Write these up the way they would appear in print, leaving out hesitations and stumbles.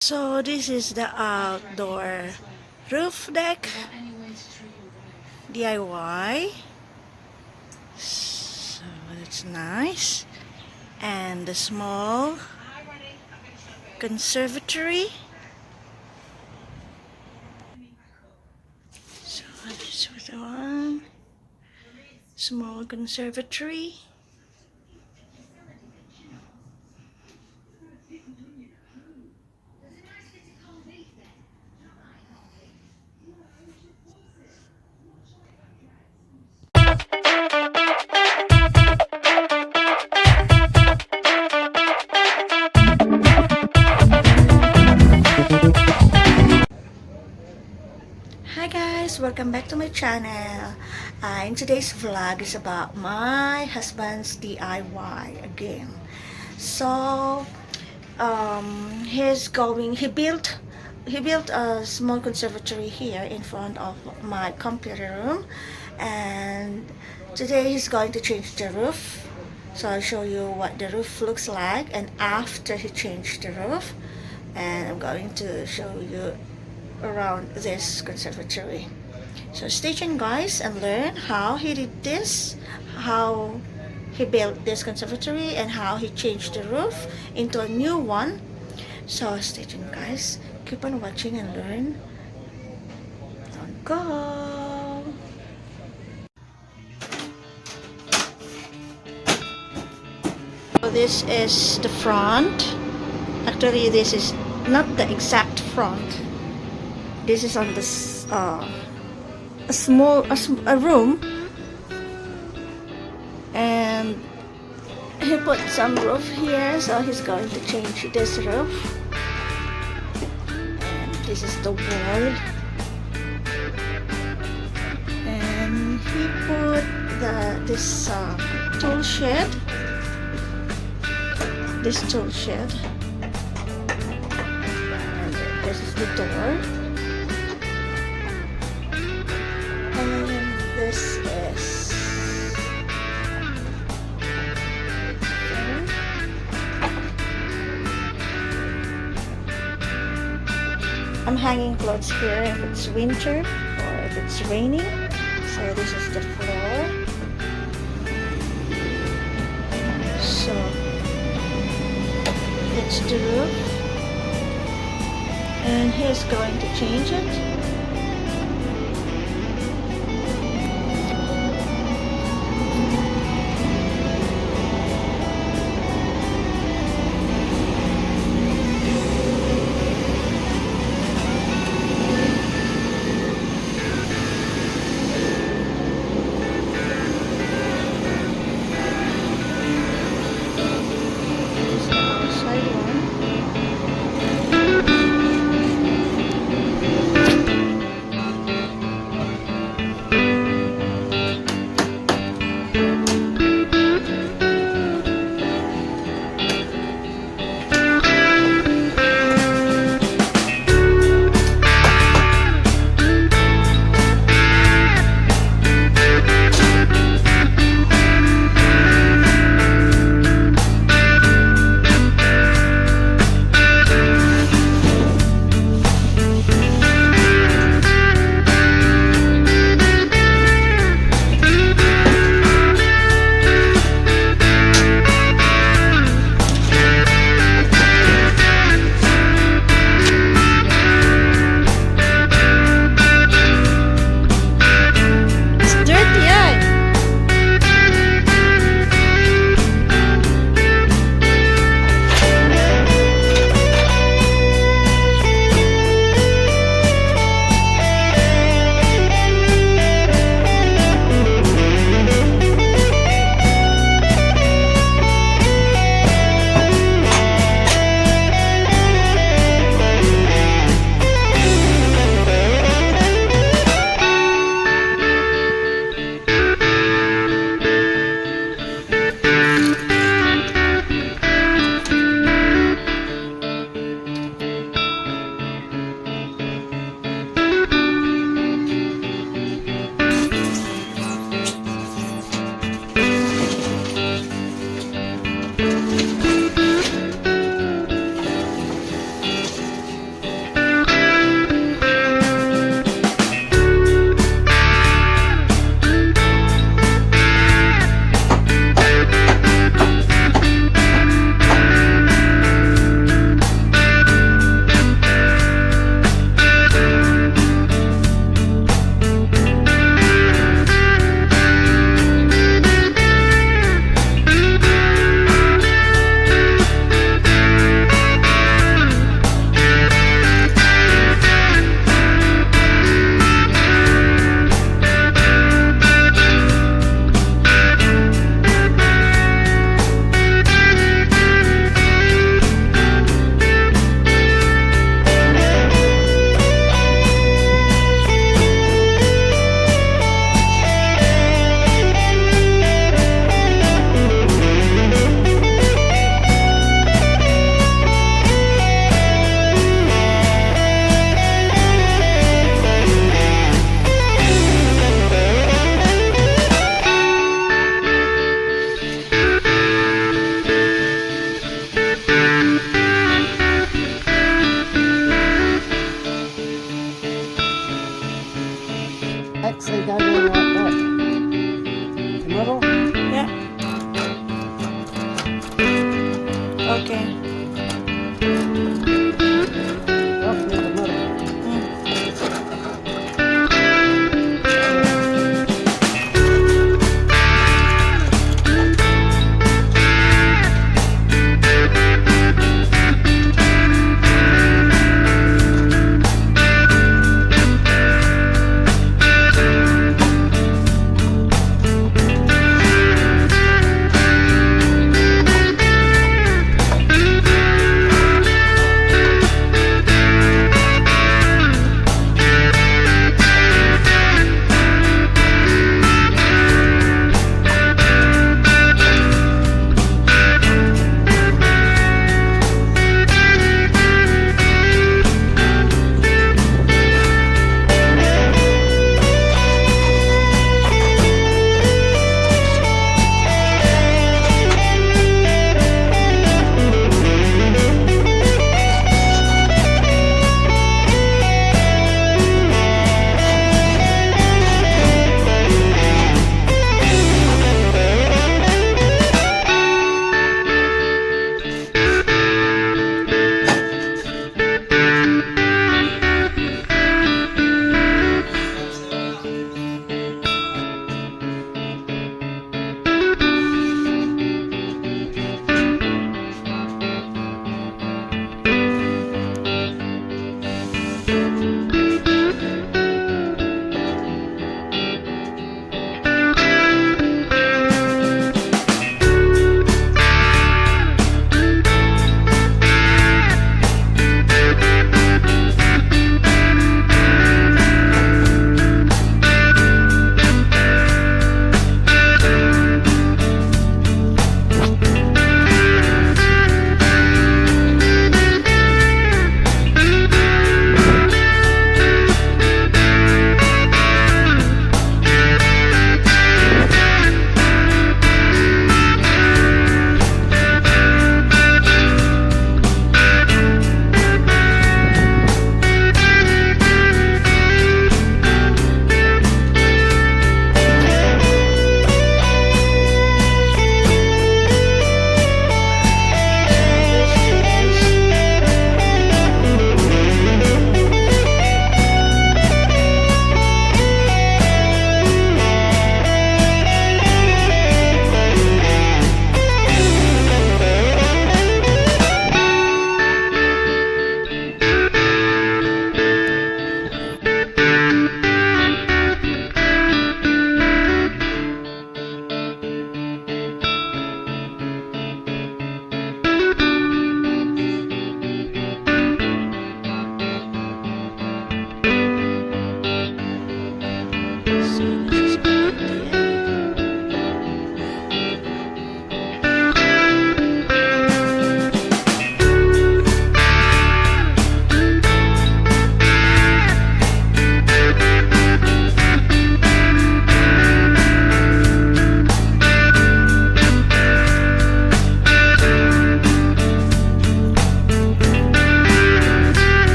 So this is the outdoor roof deck DIY. So it's nice. And the small conservatory. So this was the one. Small conservatory. Hi guys, welcome back to my channel. In today's vlog is about my husband's DIY again. So he built a small conservatory here in front of my computer room, and today he's going to change the roof. So I'll show you what the roof looks like and after he changed the roof, and I'm going to show you around this conservatory. So stay tuned guys and learn how he did this, how he built this conservatory, and how he changed the roof into a new one. So stay tuned guys, keep on watching and learn. Don't go. So this is the front. Actually this is not the exact front. This is on this a room, and he put some roof here, so he's going to change this roof. And this is the wall, and he put this tool shed, and this is the door. This is I'm hanging clothes here if it's winter or if it's raining. So this is the floor. So it's the roof, and he's going to change it.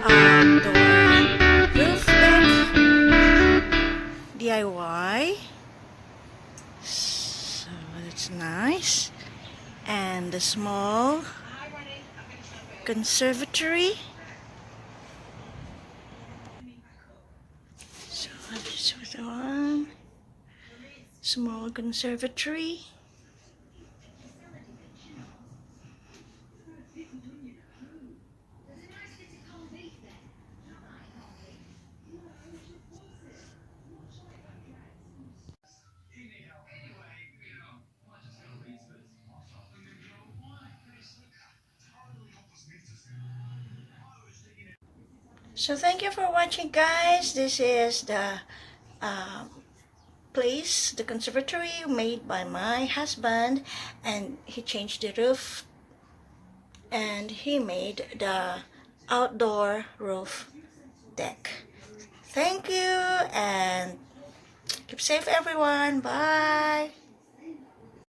outdoor roof deck DIY. So that's nice. And the small conservatory. So this was the one. Small conservatory. So thank you for watching, guys. This is the uh, place, the conservatory made by my husband, and he changed the roof and he made the outdoor roof deck. Thank you and keep safe, everyone. Bye.